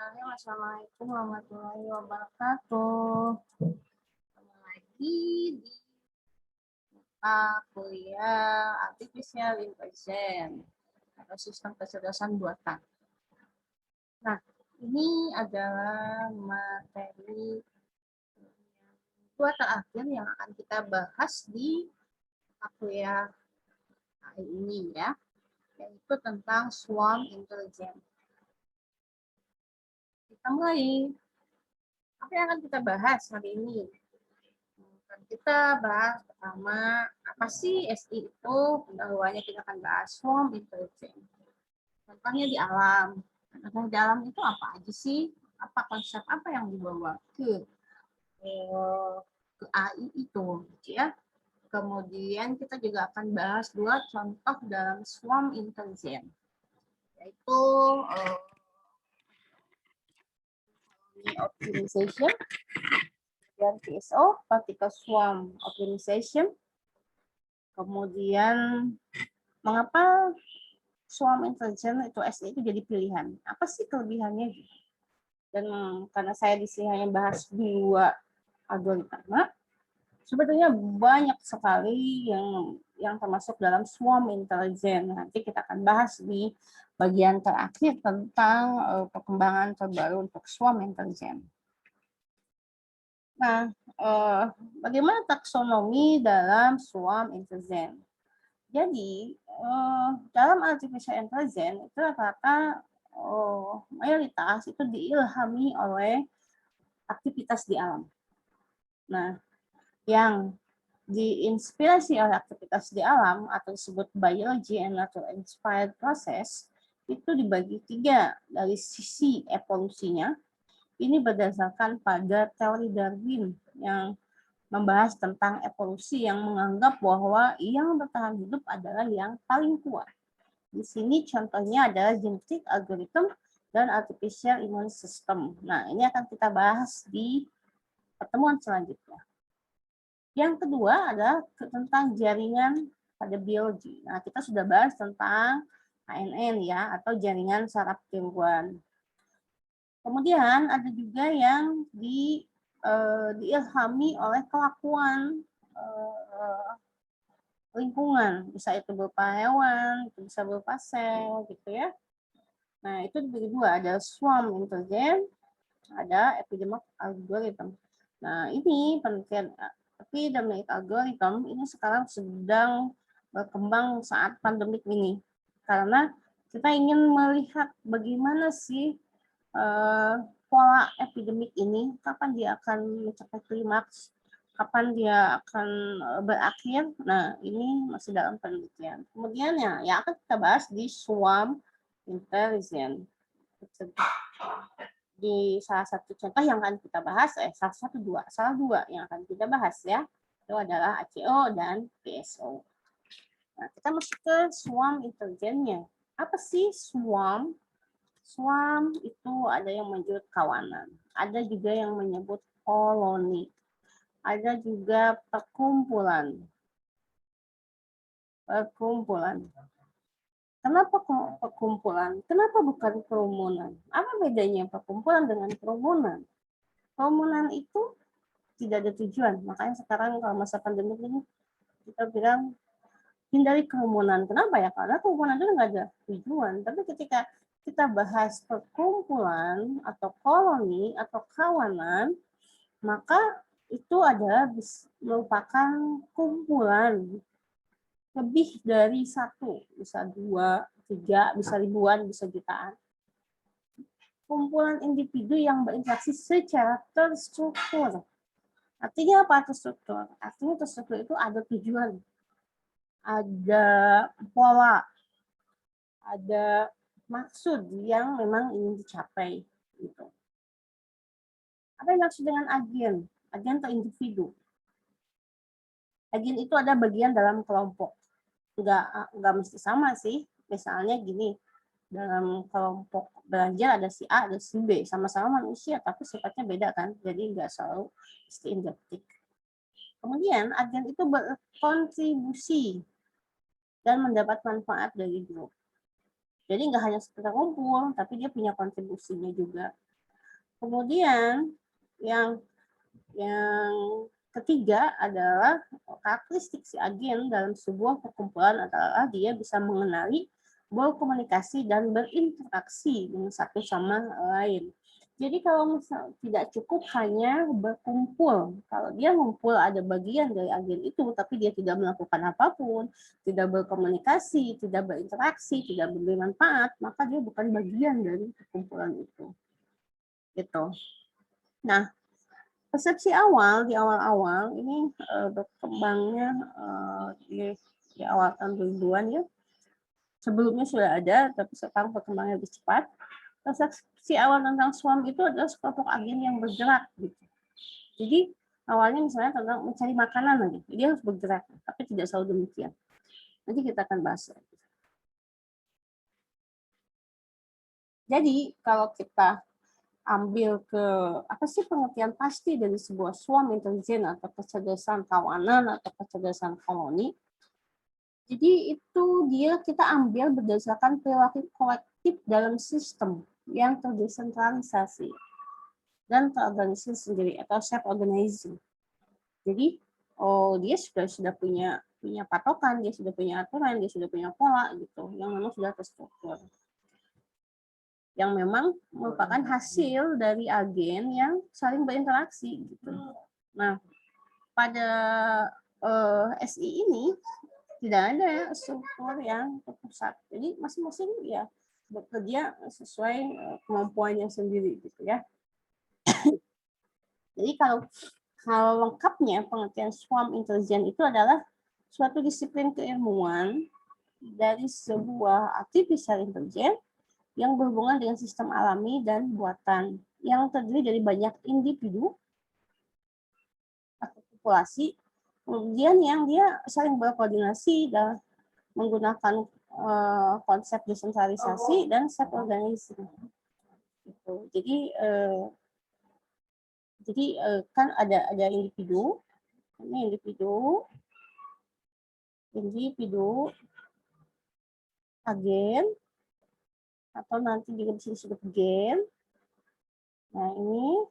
Assalamualaikum warahmatullahi wabarakatuh. Ketemu lagi di kuliah Artificial Intelligence atau Sistem Kecerdasan Buatan. Nah, ini adalah materi terakhir yang akan kita bahas di kuliah hari ini ya, yaitu tentang swarm intelligence. Kita mulai. Apa yang akan kita bahas hari ini? Kita bahas pertama, apa sih SI itu? Pendahuluannya kita akan bahas swarm intelligence. Contohnya di alam. Contohnya di alam itu apa aja sih? Apa konsep apa yang dibawa ke AI itu, ya? Kemudian kita juga akan bahas dua contoh dalam swarm intelligence, yaitu optimization dan PSO, particle swarm optimization. Kemudian mengapa swarm intelligence itu SI itu jadi pilihan? Apa sih kelebihannya? Dan karena saya di sini hanya bahas dua algoritma, sebetulnya banyak sekali yang termasuk dalam swarm intelligence. Nanti kita akan bahas di bagian terakhir tentang perkembangan terbaru untuk swarm intelligence. Nah, bagaimana taksonomi dalam swarm intelligence? Jadi, dalam artificial intelligence itu rata-rata mayoritas itu diilhami oleh aktivitas di alam. Nah, yang diinspirasi oleh aktivitas di alam atau disebut biology and natural inspired process itu dibagi tiga dari sisi evolusinya. Ini berdasarkan pada teori Darwin yang membahas tentang evolusi yang menganggap bahwa yang bertahan hidup adalah yang paling kuat. Di sini contohnya adalah genetic algorithm dan artificial immune system. Nah, ini akan kita bahas di pertemuan selanjutnya. Yang kedua adalah tentang jaringan pada biologi. Nah, kita sudah bahas tentang ANN ya, atau jaringan saraf tiruan. Kemudian ada juga yang diilhami oleh kelakuan lingkungan, bisa itu berupa hewan, itu bisa berupa sel, gitu ya. Nah, itu dibagi dua, ada swarm intelligence, ada epidemic algorithm. Nah, ini penelitian epidemic algorithm ini sekarang sedang berkembang saat pandemik ini. Karena kita ingin melihat bagaimana sih pola epidemik ini, kapan dia akan mencapai klimaks, kapan dia akan berakhir. Nah, ini masih dalam penelitian. Kemudian yang akan kita bahas di swarm intelligence. Di salah satu contoh yang akan kita bahas, salah dua yang akan kita bahas ya, itu adalah ACO dan PSO. Nah, kita masuk ke swarm intelligence-nya. Apa sih swarm? Swarm itu ada yang menyebut kawanan, ada juga yang menyebut koloni, ada juga perkumpulan. Kenapa perkumpulan? Kenapa bukan kerumunan? Apa bedanya perkumpulan dengan kerumunan? Kerumunan itu tidak ada tujuan. Makanya sekarang kalau masa pandemi ini kita bilang hindari kerumunan. Kenapa ya? Karena kerumunan itu nggak ada tujuan. Tapi ketika kita bahas perkumpulan atau koloni atau kawanan, maka itu adalah merupakan kumpulan lebih dari satu, bisa 2, 3, bisa ribuan, bisa jutaan. Kumpulan individu yang berinteraksi secara terstruktur. Artinya apa terstruktur? Artinya terstruktur itu ada tujuan, ada pola, ada maksud yang memang ingin dicapai. Gitu. Apa yang maksud dengan agen? Agen atau individu? Agen itu ada bagian dalam kelompok. Nggak mesti sama sih. Misalnya gini, dalam kelompok belajar ada si A, ada si B. Sama-sama manusia, tapi sifatnya beda kan. Jadi nggak selalu mesti identik. Kemudian agen itu berkontribusi dan mendapat manfaat dari grup. Jadi nggak hanya sekedar kumpul, tapi dia punya kontribusinya juga. Kemudian yang ketiga adalah karakteristik si agen dalam sebuah perkumpulan adalah dia bisa mengenali, berkomunikasi, dan berinteraksi dengan satu sama lain. Jadi kalau misal tidak cukup hanya berkumpul, kalau dia ngumpul ada bagian dari agen itu, tapi dia tidak melakukan apapun, tidak berkomunikasi, tidak berinteraksi, tidak memberi manfaat, maka dia bukan bagian dari perkumpulan itu. Gitu. Nah, persepsi awal di awal-awal ini berkembangnya di awal tahun 2000-an ya. Sebelumnya sudah ada, tapi sekarang perkembangannya lebih cepat. Persepsi awal tentang swarm itu adalah sekelompok agen yang bergerak gitu. Jadi awalnya misalnya tentang mencari makanan lagi, dia harus bergerak, tapi tidak selalu demikian. Nanti kita akan bahas. Jadi kalau kita ambil ke apa sih pengertian pasti dari sebuah swarm intelijen atau kecerdasan kawanan atau kecerdasan koloni. Jadi itu kita ambil berdasarkan perilaku kolektif dalam sistem yang terdesentralisasi dan terorganisir sendiri atau self-organizing. Jadi dia sudah punya patokan, dia sudah punya aturan, dia sudah punya pola gitu yang memang sudah terstruktur. Yang memang merupakan hasil dari agen yang saling berinteraksi gitu. Nah, pada SI ini tidak ada struktur yang terpusat. Jadi masing-masing ya bekerja sesuai kemampuannya sendiri gitu ya. Jadi kalau lengkapnya pengertian swarm intelijen itu adalah suatu disiplin keilmuan dari sebuah artificial intelligence yang berhubungan dengan sistem alami dan buatan yang terdiri dari banyak individu atau populasi, kemudian yang dia saling berkoordinasi dan menggunakan konsep desentralisasi dan self organizing. Gitu. Jadi kan ada individu, ini individu, agen, atau nanti juga bisa disebut gen. Nah ini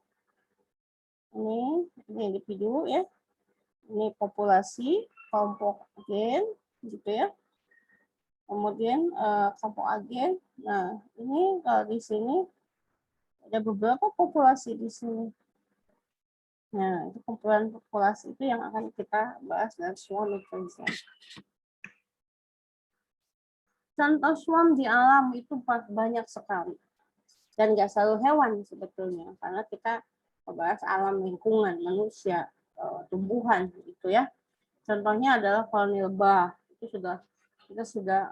individu ya, ini populasi, kelompok agen, gitu ya. Kemudian kelompok agen. Nah ini kalau di sini ada beberapa populasi di sini. Nah, itu kumpulan populasi itu yang akan kita bahas dalam swarm intelligence. Contoh swarm di alam itu banyak sekali. Dan nggak selalu hewan sebetulnya, karena kita membahas alam lingkungan, manusia, tumbuhan, gitu ya. Contohnya adalah koloni lebah. Itu kita sudah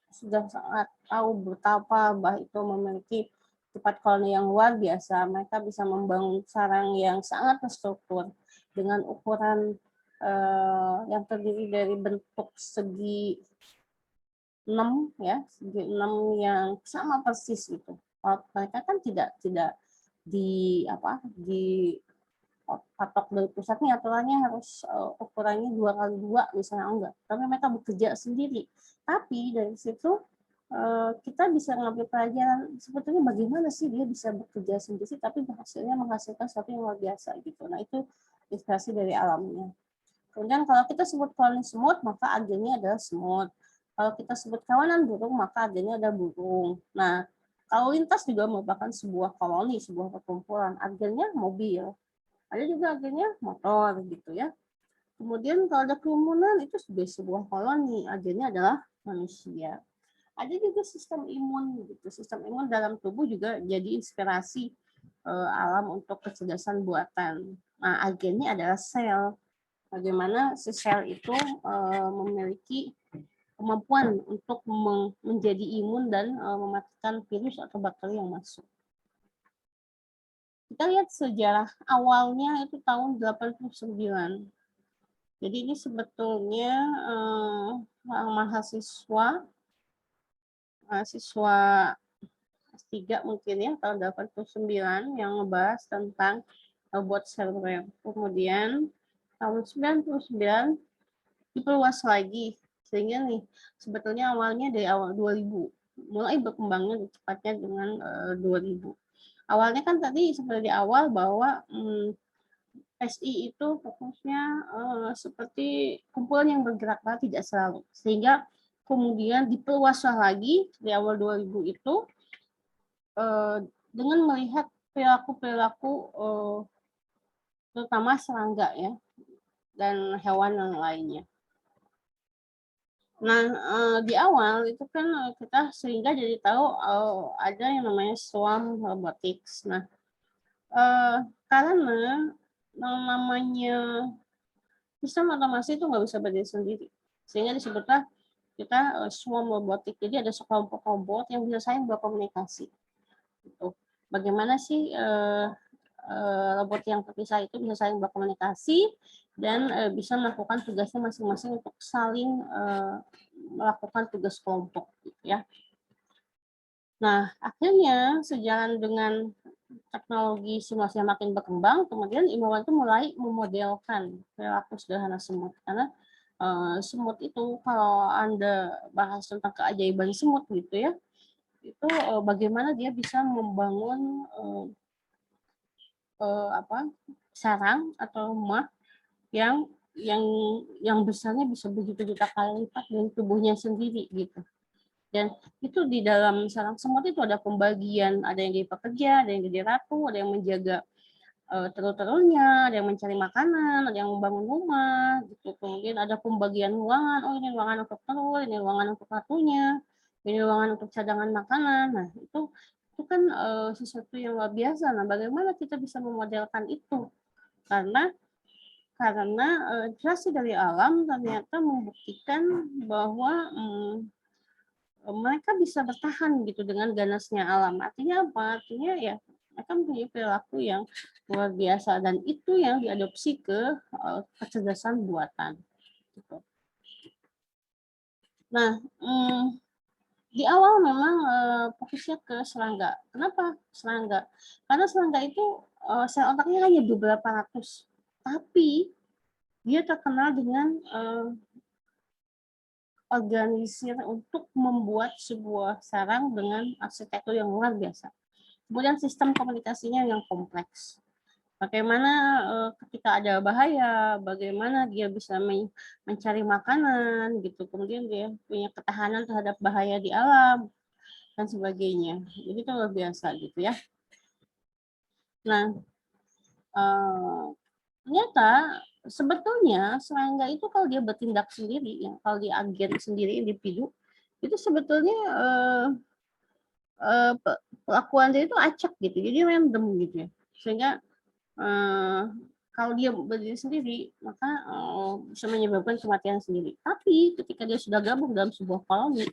sudah sangat tahu betapa lebah itu memiliki tempat koloni yang luar biasa. Mereka bisa membangun sarang yang sangat terstruktur dengan ukuran yang terdiri dari bentuk segi 6 ya, segi 6 yang sama persis gitu. Mereka kan tidak patok dari pusatnya, aturannya harus ukurannya 2x2 misalnya, enggak. Tapi mereka bekerja sendiri. Tapi dari situ kita bisa mengambil pelajaran sebetulnya bagaimana sih dia bisa bekerja sendiri tapi hasilnya menghasilkan sesuatu yang luar biasa gitu. Nah itu inspirasi dari alamnya. Kemudian kalau kita sebut koloni semut maka agennya adalah semut. Kalau kita sebut kawanan burung maka agennya ada burung. Nah kalau lintas juga merupakan sebuah koloni, sebuah perkumpulan. Agennya mobil. Ada juga agennya motor gitu ya. Kemudian kalau ada kerumunan itu sebuah koloni, agennya adalah manusia. Ada juga sistem imun gitu. Sistem imun dalam tubuh juga jadi inspirasi alam untuk kecerdasan buatan. Nah, agennya adalah sel. Bagaimana si sel itu memiliki kemampuan untuk menjadi imun dan mematikan virus atau bakteri yang masuk. Kita lihat sejarah awalnya itu tahun 89. Jadi ini sebetulnya mahasiswa S3 mungkin ya tahun 89 yang ngebahas tentang robot server. Kemudian tahun 99 diperluas lagi sehingga nih sebetulnya awalnya dari awal 2000 mulai berkembangnya cepatnya dengan 2000. Awalnya kan tadi seperti di awal bahwa SI itu fokusnya seperti kumpulan yang bergerak tidak selalu. Sehingga kemudian diperluas lagi di awal 2000 itu dengan melihat perilaku-perilaku terutama serangga ya dan hewan yang lainnya. Nah, di awal itu kan kita sehingga jadi tahu ada yang namanya swarm robotics. Nah, karena namanya sistem otomasi itu nggak bisa berdiri sendiri, sehingga disebutlah kita swarm robotik. Jadi ada sekelompok robot yang bisa saling berkomunikasi. Gitu. Bagaimana sih robot yang terpisah itu bisa saling berkomunikasi dan bisa melakukan tugasnya masing-masing untuk saling melakukan tugas kelompok, gitu ya. Nah, akhirnya sejalan dengan teknologi simulasi yang makin berkembang, kemudian ilmuwan itu mulai memodelkan perilaku sederhana semut. Karena semut itu kalau Anda bahas tentang keajaiban semut gitu ya, itu bagaimana dia bisa membangun sarang atau rumah yang yang yang besarnya bisa begitu juta kali lipat dari tubuhnya sendiri gitu. Dan itu di dalam sarang semut itu ada pembagian, ada yang jadi pekerja, ada yang jadi ratu, ada yang menjaga telur-telurnya, ada yang mencari makanan, ada yang membangun rumah, gitu. Kemudian ada pembagian ruangan, oh ini ruangan untuk telur, ini ruangan untuk ratunya, ini ruangan untuk cadangan makanan. Nah itu kan sesuatu yang luar biasa. Nah bagaimana kita bisa memodelkan itu? Karena kreasi dari alam ternyata membuktikan bahwa mereka bisa bertahan gitu dengan ganasnya alam. Artinya apa? Artinya ya mereka mempunyai perilaku yang luar biasa dan itu yang diadopsi ke kecerdasan buatan. Gitu. Nah, di awal memang fokusnya ke serangga. Kenapa serangga? Karena serangga itu sel otaknya hanya beberapa ratus, tapi dia terkenal dengan organisir untuk membuat sebuah sarang dengan arsitektur yang luar biasa. Kemudian sistem komunikasinya yang kompleks. Bagaimana ketika ada bahaya, bagaimana dia bisa mencari makanan gitu. Kemudian dia punya ketahanan terhadap bahaya di alam dan sebagainya. Jadi itu luar biasa gitu ya. Nah, ternyata sebetulnya serangga itu kalau dia bertindak sendiri, ya, kalau dia agen sendiri individu, itu sebetulnya pelakuan dia itu acak gitu, jadi random gitu ya. Sehingga kalau dia berdiri sendiri, maka bisa menyebabkan kematian sendiri. Tapi ketika dia sudah gabung dalam sebuah koloni,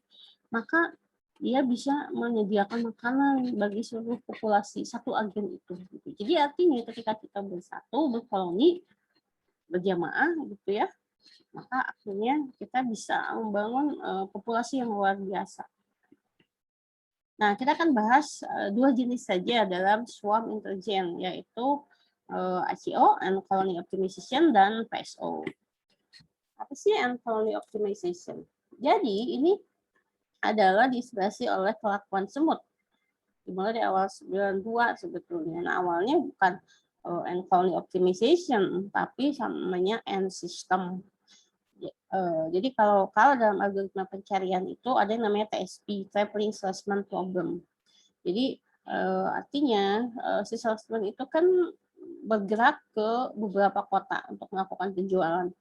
maka dia bisa menyediakan makanan bagi seluruh populasi satu agen itu. Gitu. Jadi artinya ketika kita bersatu, berkoloni, berjamaah gitu ya, maka akhirnya kita bisa membangun populasi yang luar biasa. Nah, kita akan bahas dua jenis saja dalam swarm intelligence, yaitu ACO, and colony optimization, dan PSO. Apa sih and colony optimization? Jadi, ini adalah diinspirasi oleh kelakuan semut. Dimulai di awal 92 sebetulnya. Nah, awalnya bukan and colony optimization, tapi namanya and system. Jadi kalau dalam algoritma pencarian itu ada yang namanya TSP, Traveling Salesman Problem. Jadi artinya si salesman itu kan bergerak ke beberapa kota untuk melakukan penjualan.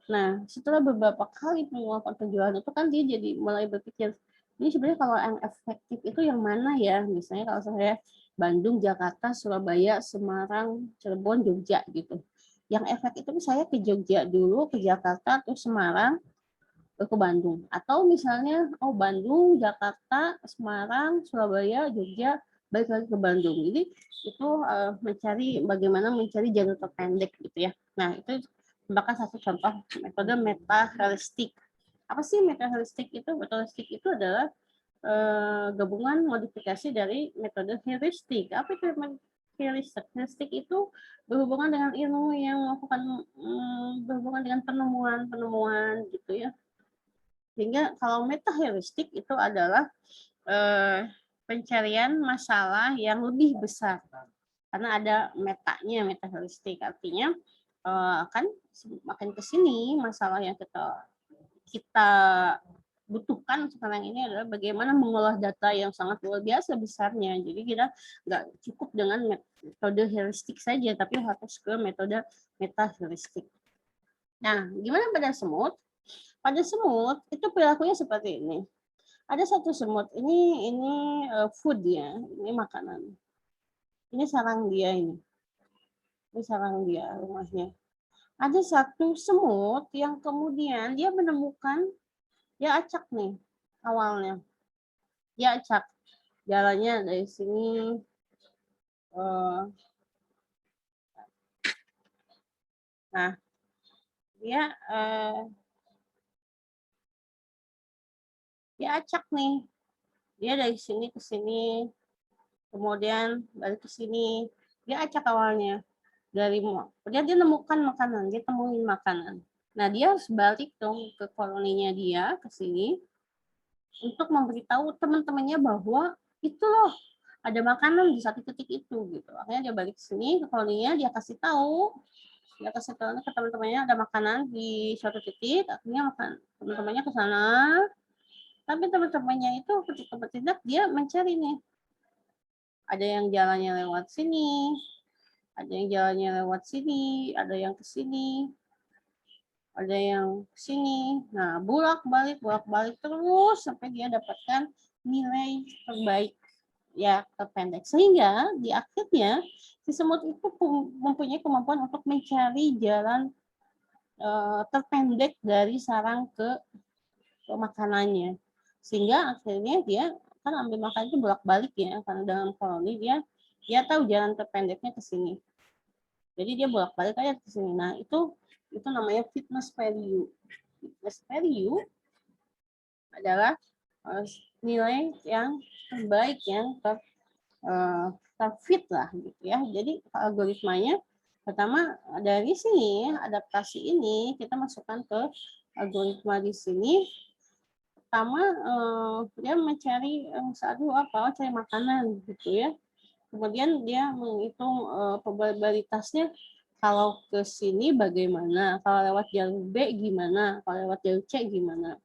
Nah, setelah beberapa kali melakukan penjualan itu kan dia jadi mulai berpikir, ini sebenarnya kalau yang efektif itu yang mana ya? Misalnya kalau saya Bandung, Jakarta, Surabaya, Semarang, Cirebon, Jogja gitu. Yang efektif itu saya ke Jogja dulu, ke Jakarta, terus Semarang, ke Bandung. Atau misalnya, Bandung, Jakarta, Semarang, Surabaya, Jogja, balik lagi ke Bandung. Jadi itu bagaimana mencari jalur terpendek gitu ya. Nah, itu merupakan satu contoh metode meta heuristik. Apa sih meta heuristik itu? Meta heuristik itu adalah gabungan modifikasi dari metode heuristik. Apa itu heuristik? Heuristik itu berhubungan dengan ilmu yang melakukan berhubungan dengan penemuan gitu ya. Sehingga kalau meta heuristik itu adalah pencarian masalah yang lebih besar. Karena ada metanya, meta heuristik. Artinya kan makin ke sini masalah yang kita butuhkan sekarang ini adalah bagaimana mengolah data yang sangat luar biasa besarnya. Jadi kita nggak cukup dengan metode heuristik saja, tapi harus ke metode meta heuristik. Nah, gimana pada semut? Pada semut itu perilakunya seperti ini. Ada satu semut ini food ya, ini makanan. Ini sarang dia ini. Ini sarang dia rumahnya. Ada satu semut yang kemudian dia menemukan, dia acak nih awalnya. Dia acak jalannya dari sini. Nah, dia acak nih. Dia dari sini ke sini, kemudian balik ke sini. Dia acak awalnya. Dia nemukan makanan, dia temuin makanan. Nah, dia harus balik dong ke koloninya dia, ke sini, untuk memberitahu teman-temannya bahwa itu loh, ada makanan di satu titik itu gitu. Akhirnya dia balik ke sini ke koloninya, dia kasih tahu ke teman-temannya ada makanan di suatu titik. Akhirnya teman-temannya ke sana, tapi teman-temannya itu ketika bertindak dia mencari nih, ada yang jalannya lewat sini, ada yang jalannya lewat sini, ada yang ke sini, ada yang ke sini. Nah, bolak-balik terus sampai dia dapatkan nilai terbaik ya terpendek. Sehingga di akhirnya si semut itu mempunyai kemampuan untuk mencari jalan terpendek dari sarang ke makanannya. Sehingga akhirnya dia kan ambil makan itu bolak-balik ya, karena dalam koloni dia tahu jalan terpendeknya ke sini. Jadi dia bolak-balik aja ke sini. Nah, itu namanya fitness value. Fitness value adalah nilai yang terbaik, yang terfit lah gitu ya. Jadi algoritmanya pertama dari sini adaptasi ini kita masukkan ke algoritma di sini. Pertama dia mencari cari makanan gitu ya. Kemudian dia menghitung probabilitasnya, kalau ke sini bagaimana, kalau lewat jalur B gimana, kalau lewat jalur C gimana.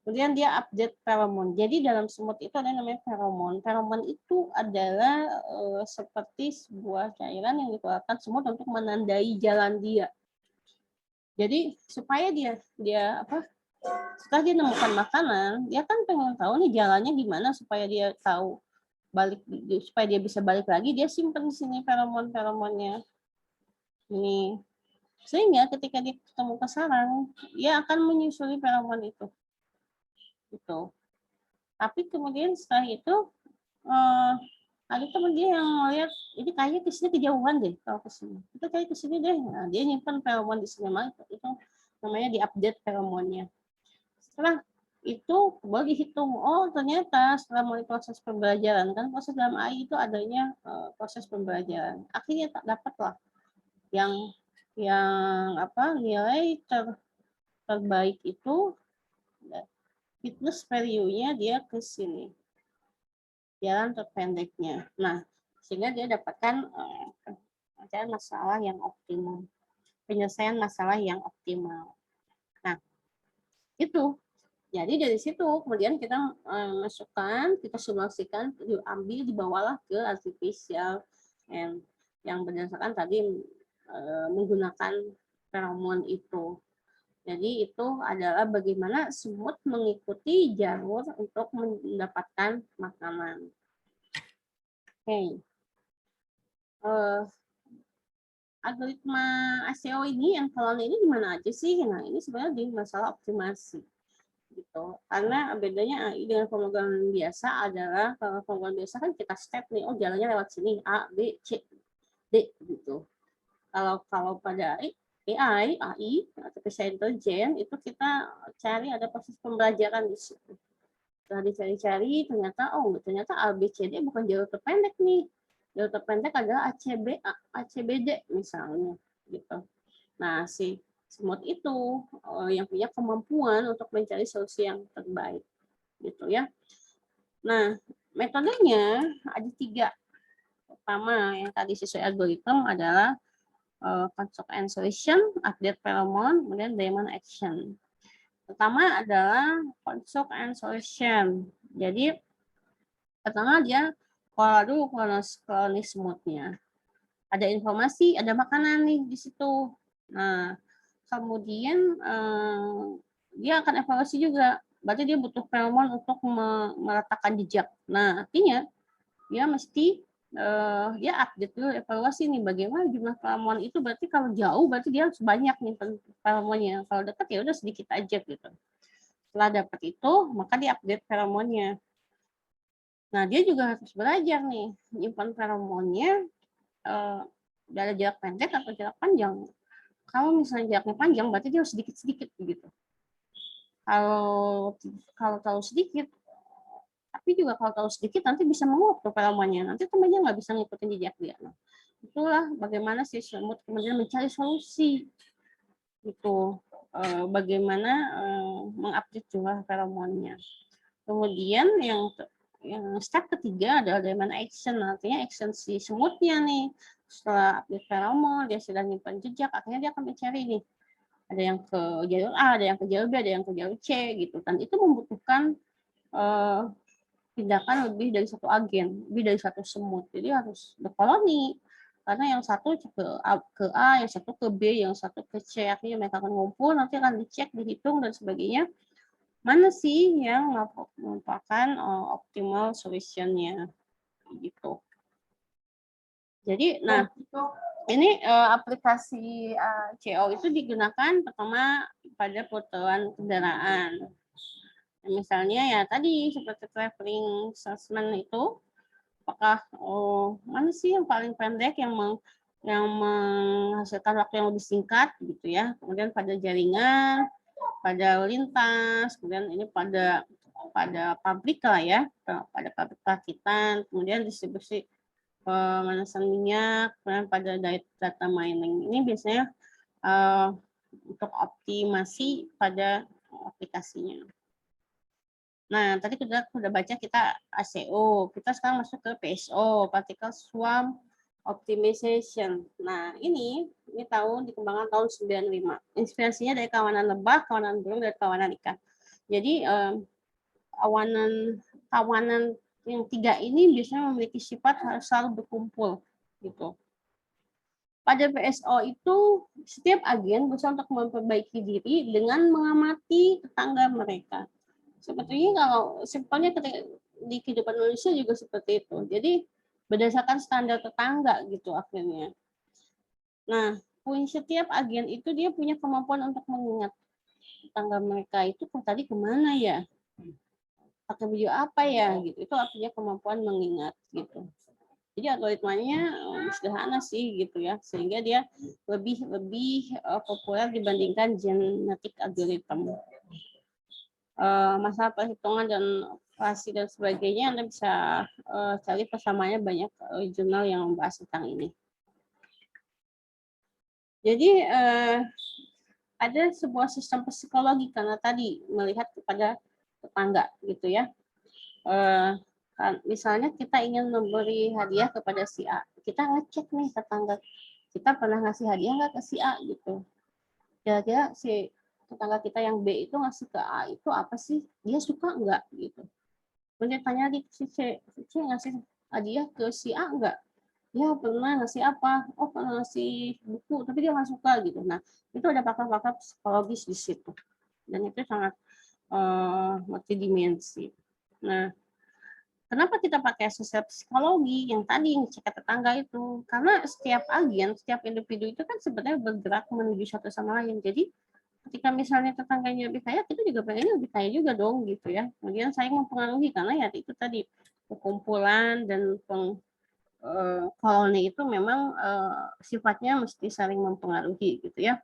Kemudian dia update feromon. Jadi dalam semut itu ada yang namanya feromon. Feromon itu adalah seperti sebuah cairan yang dikeluarkan semut untuk menandai jalan dia. Jadi supaya dia setelah dia menemukan makanan, dia kan pengen tahu nih jalannya gimana supaya dia tahu supaya dia bisa balik lagi, dia simpan di sini feromonnya. Ini sehingga ketika dia ketemu ke sarang, dia akan menyusuri feromon itu. Gitu. Tapi kemudian setelah itu ada teman dia yang melihat ini kayaknya ke sini kejauhan deh, kalau ke sini. Kita cari ke sini deh. Nah, dia nyimpan feromon di sini, itu namanya diupdate feromonnya. Setelah itu baru dihitung, oh ternyata setelah mulai proses pembelajaran, kan proses dalam AI itu adanya proses pembelajaran, akhirnya tak dapatlah yang nilai terbaik itu fitness value-nya dia ke sini, jalan terpendeknya. Nah, sehingga dia dapatkan masalah yang optimal, penyelesaian masalah yang optimal. Nah, itu. Jadi dari situ kemudian kita masukkan, kita simulasikan, diambil, dibawalah ke artificial yang berdasarkan tadi menggunakan feromon itu. Jadi itu adalah bagaimana semut mengikuti jalur untuk mendapatkan makanan. Oke. Algoritma ASEO ini yang koloni ini gimana aja sih? Nah, ini sebenarnya di masalah optimasi. Gitu. Karena bedanya AI dengan pemrograman biasa adalah kalau pemrograman biasa kan kita step nih, oh jalannya lewat sini A, B, C, D gitu. Kalau pada AI, artificial intelligence itu kita cari ada proses pembelajaran di situ. Setelah dicari-cari ternyata A, B, C, D bukan jalur terpendek nih. Jalur terpendek adalah ACBD misalnya gitu. Nah, si semut itu yang punya kemampuan untuk mencari solusi yang terbaik gitu ya. Nah, metodenya ada 3. Pertama, yang tadi sesuai algoritma adalah construct and solution, update pheromone, kemudian demand action. Pertama adalah construct and solution. Jadi pertama dia keluar dulu kronis moodnya. Ada informasi, ada makanan nih di situ. Nah, kemudian dia akan evaluasi juga. Berarti dia butuh feromon untuk meletakkan jejak. Nah, artinya dia mesti dia update dulu evaluasi nih bagaimana jumlah feromon itu. Berarti kalau jauh berarti dia harus banyak nih feromonnya. Kalau dekat ya udah sedikit aja gitu. Setelah dapat itu, maka dia update feromonnya. Nah, dia juga harus belajar nih nyimpan feromonnya dari jarak pendek atau jarak panjang. Kalau misalnya jaraknya panjang, berarti dia harus sedikit-sedikit begitu. Kalau terlalu sedikit, tapi juga kalau terlalu sedikit nanti bisa menguap tuh feromonnya. Nanti temannya nggak bisa ngikutin jejak dia. Nah, itulah bagaimana si semut kemudian mencari solusi. Itu bagaimana mengupdate jumlah feromonnya. Kemudian yang step ketiga adalah demand action. Artinya action si semutnya nih. Setelah update feromon, dia sudah nyimpan jejak, akhirnya dia akan mencari nih. Ada yang ke jalur A, ada yang ke jalur B, ada yang ke jalur C gitu. Dan itu membutuhkan tindakan lebih dari satu agen, lebih dari satu semut. Jadi harus berkoloni. Karena yang satu ke A, yang satu ke B, yang satu ke C. Akhirnya mereka akan ngumpul, nanti akan dicek, dihitung, dan sebagainya. Mana sih yang merupakan optimal solution-nya. Gitu. Jadi, nah, ini aplikasi CO itu digunakan pertama pada putaran kendaraan. Misalnya ya tadi seperti traveling salesman itu, apakah mana sih yang paling pendek yang menghasilkan waktu yang lebih singkat gitu ya. Kemudian pada jaringan, pada lintas, kemudian ini pada pabrik lah ya, pada pabrik perakitan, kemudian distribusi pemanasan minyak, kemudian pada data mining. Ini biasanya untuk optimasi pada aplikasinya. Nah, tadi sudah baca kita ACO, kita sekarang masuk ke PSO, Particle Swarm Optimization. Nah, ini dikembangkan tahun 95. Inspirasinya dari kawanan lebah, kawanan burung, dan kawanan ikan. Jadi, kawanan yang 3 ini biasanya memiliki sifat harus selalu berkumpul. Gitu. Pada PSO itu, setiap agen berusaha untuk memperbaiki diri dengan mengamati tetangga mereka. Sebetulnya kalau simpelnya di kehidupan manusia juga seperti itu. Jadi berdasarkan standar tetangga gitu akhirnya. Nah, setiap agen itu dia punya kemampuan untuk mengingat tetangga mereka itu tadi kemana ya, pakai baju apa ya gitu. Itu artinya kemampuan mengingat gitu. Jadi algoritmanya sederhana sih gitu ya, sehingga dia lebih populer dibandingkan genetik algoritma. Masalah perhitungan dan operasi dan sebagainya, Anda bisa cari persamaannya, banyak jurnal yang membahas tentang ini. Jadi ada sebuah sistem psikologi karena tadi melihat kepada tetangga gitu ya. Misalnya kita ingin memberi hadiah kepada si A, kita ngecek nih tetangga kita pernah ngasih hadiah nggak ke si A gitu. Kira-kira si tetangga kita yang B itu ngasih ke A itu apa sih? Dia suka enggak gitu. Kemudian tanya di si C ngasih hadiah ke si A enggak? Ya pernah ngasih apa? Oh pernah ngasih buku, tapi dia nggak suka gitu. Nah itu ada faktor-faktor psikologis di situ. Dan itu sangat multidimensi. Nah, kenapa kita pakai sosial psikologi yang tadi ngecek tetangga itu? Karena setiap agen, setiap individu itu kan sebenarnya bergerak menuju satu sama lain. Jadi ketika misalnya tetangganya lebih kaya, kita juga pengennya lebih kaya juga dong gitu ya. Kemudian saling mempengaruhi karena ya itu tadi perkumpulan dan koloni itu memang sifatnya mesti saling mempengaruhi gitu ya.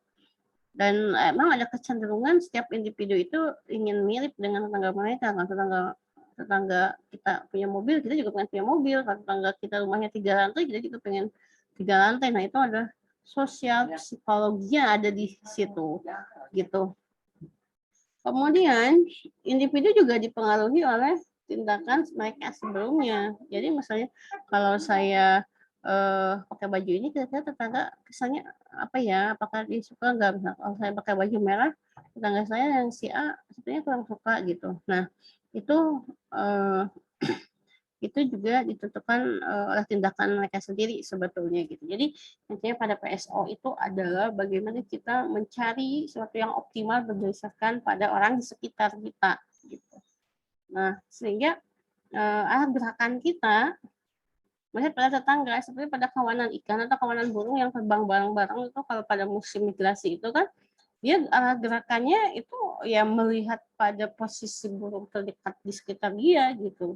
Dan memang ada kecenderungan setiap individu itu ingin mirip dengan tetangga mereka. Kalau tetangga kita punya mobil, kita juga pengen punya mobil. Kalau tetangga kita rumahnya 3 lantai, kita juga pengen 3 lantai. Nah itu ada sosial psikologinya ada di situ gitu. Kemudian individu juga dipengaruhi oleh tindakan mereka sebelumnya. Jadi misalnya kalau saya pakai baju ini, kira-kira tetangga kesannya apa ya? Apakah dia suka nggak? Misal kalau saya pakai baju merah, tetangga saya yang si A sepertinya kurang suka gitu. Nah, itu eh, itu juga ditentukan oleh tindakan mereka sendiri sebetulnya gitu. Jadi intinya pada PSO itu adalah bagaimana kita mencari sesuatu yang optimal berdasarkan pada orang di sekitar kita gitu. Nah, sehingga arah gerakan kita melihat pada tetangga seperti pada kawanan ikan atau kawanan burung yang terbang bareng-bareng itu kalau pada musim migrasi itu kan dia arah gerakannya itu ya melihat pada posisi burung terdekat di sekitar dia gitu.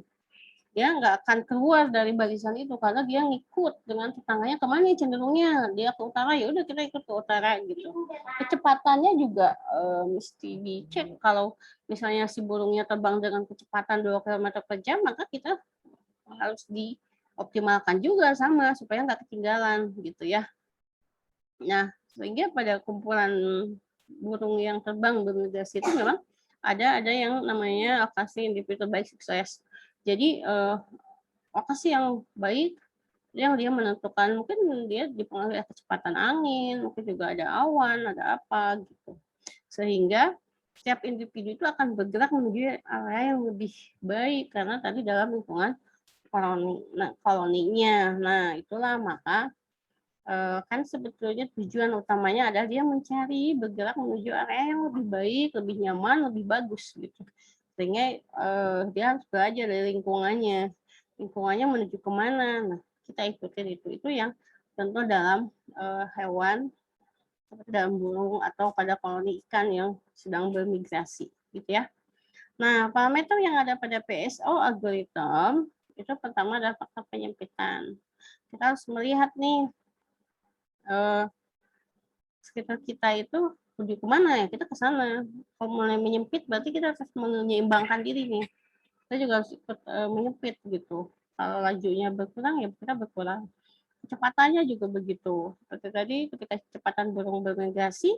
Dia nggak akan keluar dari barisan itu karena dia ngikut dengan tetangganya kemana cenderungnya dia ke utara, ya udah kita ikut ke utara gitu. Kecepatannya juga mesti dicek. Kalau misalnya si burungnya terbang dengan kecepatan 2 km per jam, maka kita harus dioptimalkan juga sama supaya nggak ketinggalan gitu ya. Nah, sehingga pada kumpulan burung yang terbang bermigrasi itu memang ada yang namanya lokasi individu baik sukses. Jadi lokasi yang baik yang dia menentukan, mungkin dia dipengaruhi kecepatan angin, mungkin juga ada awan, ada apa gitu. Sehingga setiap individu itu akan bergerak menuju area yang lebih baik karena tadi dalam lingkungan koloninya. Nah, itulah maka kan sebetulnya tujuan utamanya adalah dia mencari bergerak menuju area yang lebih baik, lebih nyaman, lebih bagus gitu. Sehingga dia harus belajar dari lingkungannya. Lingkungannya menuju kemana. Nah, kita ikutin itu yang contoh dalam hewan seperti dalam burung atau pada koloni ikan yang sedang bermigrasi gitu ya. Nah, parameter yang ada pada PSO algorithm itu pertama adalah faktor penyempitan. Kita harus melihat nih sekitar kita itu menuju kemana ya, kita ke sana. Kalau mulai menyempit berarti kita harus menyeimbangkan diri nih. Kita juga harus ikut menyempit gitu. Kalau lajunya berkurang ya kita berkurang. Kecepatannya juga begitu. Seperti tadi ketika kecepatan burung bermigrasi,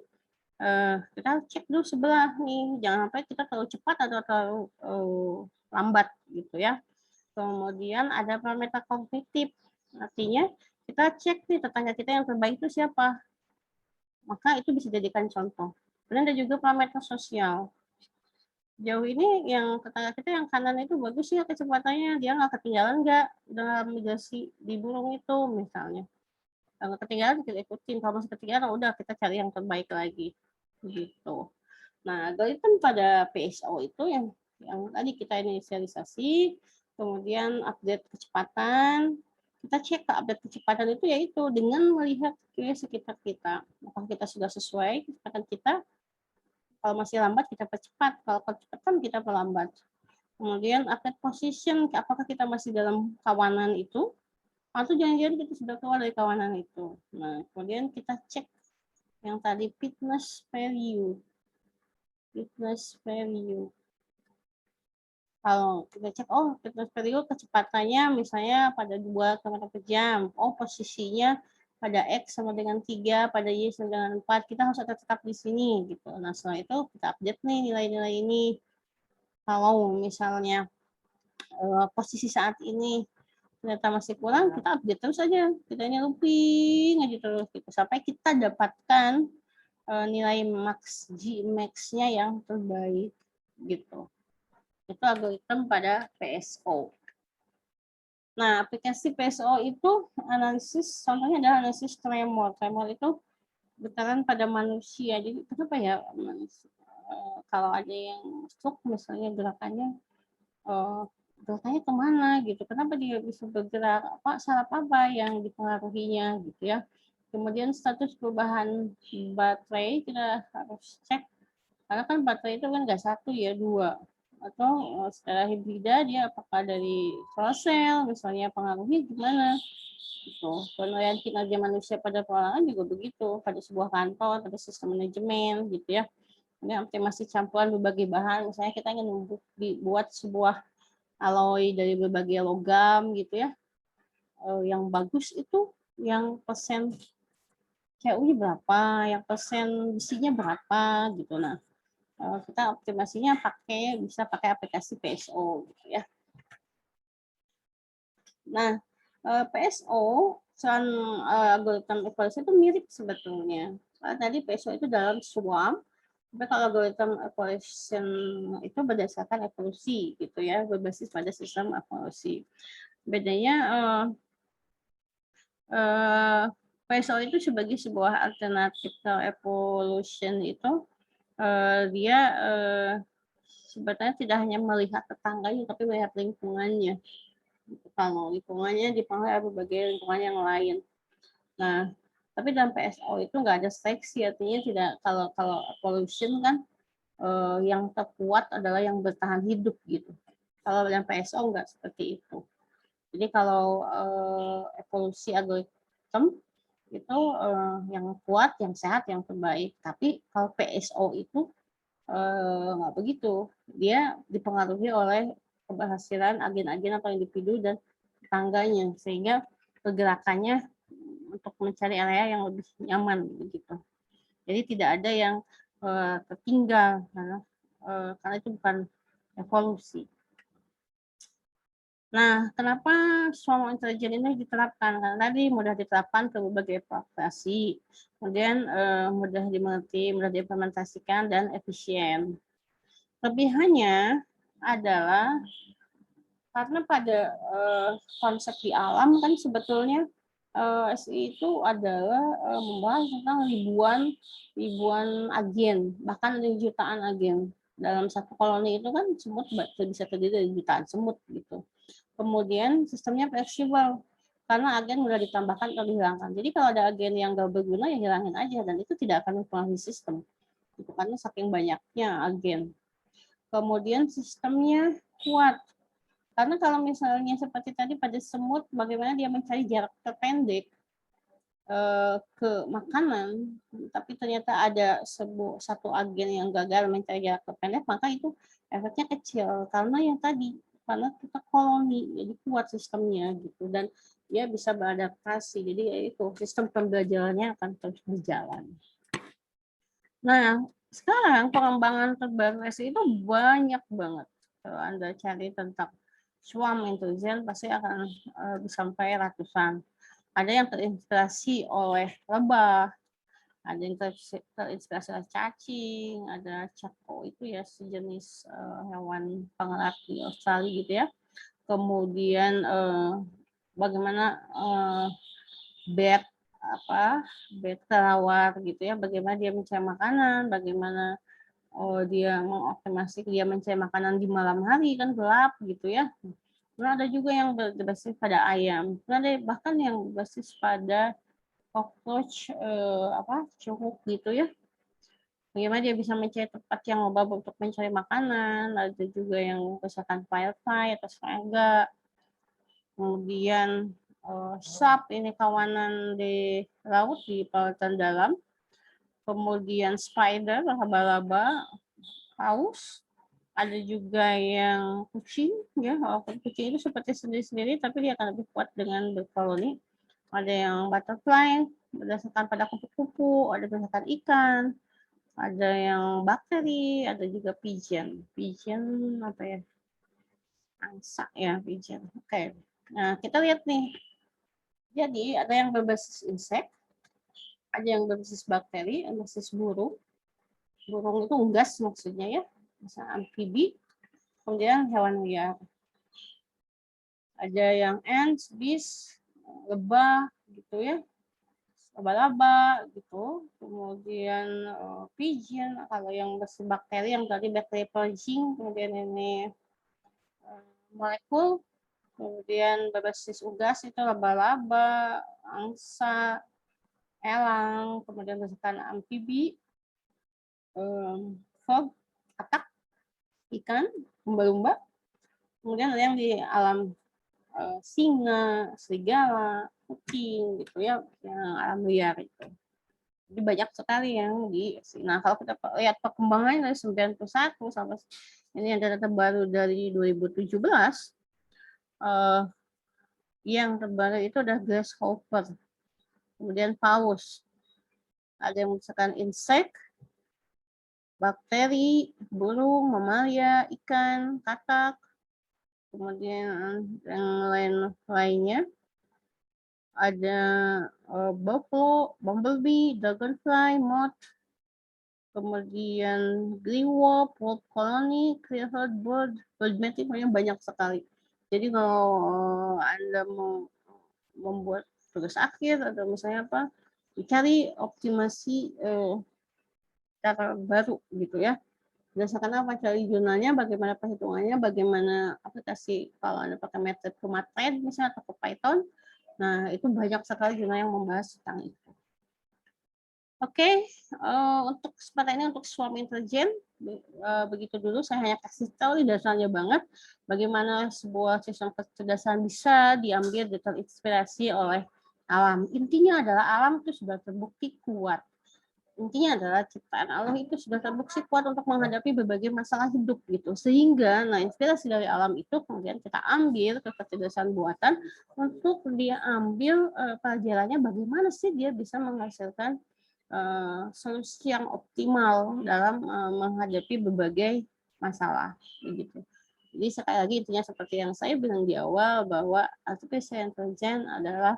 kita cek dulu sebelah nih, jangan sampai kita terlalu cepat atau terlalu lambat gitu ya. Kemudian ada parameter kognitif, artinya kita cek nih tetangga kita yang terbaik itu siapa, maka itu bisa dijadikan contoh. Kemudian ada juga parameter sosial. Jauh ini yang tetangga kita yang kanan itu bagus ya kecepatannya, dia nggak ketinggalan nggak dalam migrasi di burung itu misalnya. Kalau ketinggalan kita ikutin, kalau masih ketinggalan udah kita cari yang terbaik lagi gitu. Nah, algoritma pada PSO itu yang tadi kita inisialisasi, kemudian update kecepatan. Kita cek ke update kecepatan itu yaitu dengan melihat ke sekitar kita. Apakah kita sudah sesuai kecepatan kita? Kalau masih lambat kita percepat, kalau kecepatan kita perlambat. Kemudian update position, apakah kita masih dalam kawanan itu? Atau jangan-jangan kita sudah keluar dari kawanan itu. Nah, kemudian kita cek yang tadi fitness value. Fitness value. Kalau kita cek, oh fitness value kecepatannya misalnya pada 2 km per jam. Oh posisinya pada X sama dengan 3, pada Y sama dengan 4. Kita harus tetap di sini gitu. Nah setelah itu kita update nih nilai-nilai ini. Kalau misalnya posisi saat ini ternyata masih kurang, kita update terus aja. Kita looping aja terus gitu. Sampai kita dapatkan nilai max Gmax-nya yang terbaik gitu. Itu algoritma pada PSO. Nah, aplikasi PSO itu analisis, contohnya adalah analisis tremor. Tremor itu getaran pada manusia. Jadi kenapa ya kalau ada yang stroke misalnya gerakannya kemana gitu? Kenapa dia bisa bergerak? Saraf apa yang dipengaruhinya gitu ya? Kemudian status perubahan baterai kita harus cek karena kan baterai itu kan nggak satu ya, 2. Atau secara hibrida dia apakah dari solar cell misalnya pengaruhnya gimana gitu. Penilaian kinerja manusia pada perorangan juga begitu, pada sebuah kantor, pada sistem manajemen gitu ya. Ini optimasi campuran berbagai bahan, misalnya kita ingin buat sebuah alloy dari berbagai logam gitu ya. Yang bagus itu yang persen CU-nya berapa, yang persen besinya berapa gitu. Nah, kita optimasinya bisa pakai aplikasi PSO gitu ya. Nah, PSO soal algoritma evolusi itu mirip sebetulnya. Karena tadi PSO itu dalam swarm, tapi kalau algoritma evolution itu berdasarkan evolusi gitu ya, berbasis pada sistem evolusi. Bedanya PSO itu sebagai sebuah alternatif ke evolution itu dia sebetulnya tidak hanya melihat tetangganya tapi melihat lingkungannya. Kalau lingkungannya dipengaruhi oleh berbagai lingkungan yang lain. Nah, tapi dalam PSO itu nggak ada seleksi, artinya tidak kalau evolution kan yang terkuat adalah yang bertahan hidup gitu. Kalau dalam PSO nggak seperti itu. Jadi kalau evolusi algoritma itu yang kuat, yang sehat, yang terbaik. Tapi kalau PSO itu nggak begitu. Dia dipengaruhi oleh keberhasilan agen-agen atau individu dan tetangganya, sehingga pergerakannya untuk mencari area yang lebih nyaman begitu. Jadi tidak ada yang tertinggal karena itu bukan evolusi. Nah, kenapa swarm intelijen ini diterapkan? Karena tadi mudah diterapkan ke berbagai aplikasi, kemudian mudah dimengerti, mudah diimplementasikan, dan efisien. Kelebihannya adalah karena pada konsep di alam kan sebetulnya SI itu adalah membahas tentang ribuan agen, bahkan ada jutaan agen. Dalam satu koloni itu kan semut bisa terdiri dari jutaan semut gitu. Kemudian sistemnya fleksibel karena agen mudah ditambahkan atau dihilangkan. Jadi kalau ada agen yang nggak berguna ya hilangin aja dan itu tidak akan mempengaruhi sistem. Itu karena saking banyaknya agen. Kemudian sistemnya kuat. Karena kalau misalnya seperti tadi pada semut, bagaimana dia mencari jarak terpendek ke makanan, tapi ternyata ada satu agen yang gagal mencari jarak terpendek, maka itu efeknya kecil. Karena yang tadi, karena kita koloni, jadi kuat sistemnya gitu. Dan dia bisa beradaptasi. Jadi itu sistem pembelajarannya akan terus berjalan. Nah, sekarang pengembangan terbaru SI itu banyak banget. Kalau Anda cari tentang swarm intelijen pasti akan sampai ratusan. Ada yang terinspirasi oleh lebah, ada yang terinspirasi oleh cacing, ada cako itu ya sejenis hewan pengerat di Australia gitu ya. Kemudian bagaimana bat kelawar gitu ya, bagaimana dia mencari makanan, bagaimana dia mengoptimasi dia mencari makanan di malam hari kan gelap gitu ya. Nah, ada juga yang berbasis pada ayam. Nah, ada bahkan yang berbasis pada cockroach cuhuk gitu ya. Bagaimana dia bisa mencari tempat yang lembab untuk mencari makanan. Ada juga yang misalkan firefly atau serangga. Kemudian shark ini kawanan di laut di lautan dalam. Kemudian spider, laba-laba, paus, ada juga yang kucing ya. Kucing itu seperti sendiri-sendiri tapi dia akan lebih kuat dengan berkoloni. Ada yang butterfly berdasarkan pada kupu-kupu, ada berdasarkan ikan, ada yang bakteri, ada juga pigeon. Pigeon apa ya? Angsa ya, pigeon. Oke. Nah, kita lihat nih. Jadi ada yang berbasis insek, ada yang berbasis bakteri, ada berbasis burung. Burung itu unggas maksudnya ya, misalnya amfibi. Kemudian hewan liar. Ada yang ants, bees, lebah gitu ya, laba-laba gitu. Kemudian pigeon, kalau yang bakteri yang tadi bakteri purging, kemudian ini molekul, kemudian berbasis unggas itu laba-laba, angsa, elang, kemudian berdasarkan amfibi, frog, katak, ikan, lumba-lumba. Kemudian ada yang di alam singa, serigala, kucing gitu ya, yang alam liar itu. Jadi banyak sekali yang di sini. Nah, kalau kita lihat perkembangannya dari 91 sampai ini yang data terbaru dari 2017, yang terbaru itu ada grasshopper, kemudian paus, ada yang misalkan insek, bakteri, burung, mamalia, ikan, katak, kemudian yang lainnya ada buffalo, bumblebee, dragonfly, moth, kemudian greenwolf, wolf colony, clearhead bird, bird mating, banyak sekali. Jadi kalau Anda mau membuat tugas akhir atau misalnya apa, cari optimasi cara baru gitu ya. Berdasarkan apa? Cari jurnalnya, bagaimana perhitungannya, bagaimana aplikasi kalau Anda pakai metode Kumatrade misalnya atau Python. Nah, itu banyak sekali jurnal yang membahas tentang itu. Oke, untuk kesempatan ini untuk swarm intelligence, begitu dulu saya hanya kasih tahu di dasarnya banget bagaimana sebuah sistem kecerdasan bisa diambil dan terinspirasi oleh alam. Intinya adalah alam itu sudah terbukti kuat. Intinya adalah ciptaan Allah itu sudah terbukti kuat untuk menghadapi berbagai masalah hidup gitu. Sehingga nah inspirasi dari alam itu kemudian kita ambil ke kecerdasan buatan untuk dia ambil pelajarannya bagaimana sih dia bisa menghasilkan solusi yang optimal dalam menghadapi berbagai masalah begitu. Jadi sekali lagi intinya seperti yang saya bilang di awal bahwa artificial intelligence adalah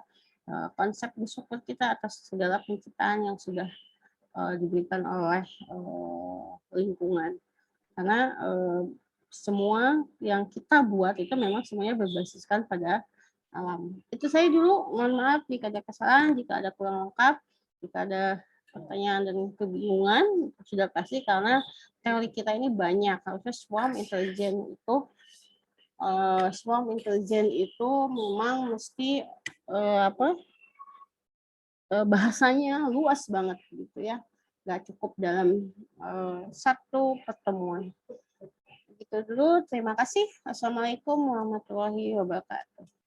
konsep bersyukur kita atas segala penciptaan yang sudah diberikan oleh lingkungan. Karena semua yang kita buat itu memang semuanya berbasiskan pada alam. Itu saya dulu, mohon maaf jika ada kesalahan, jika ada kurang lengkap, jika ada pertanyaan dan kebingungan, sudah pasti karena teori kita ini banyak. Harusnya swarm intelligence itu memang mesti bahasanya luas banget gitu ya, nggak cukup dalam satu pertemuan. Begitu dulu, terima kasih. Assalamualaikum warahmatullahi wabarakatuh.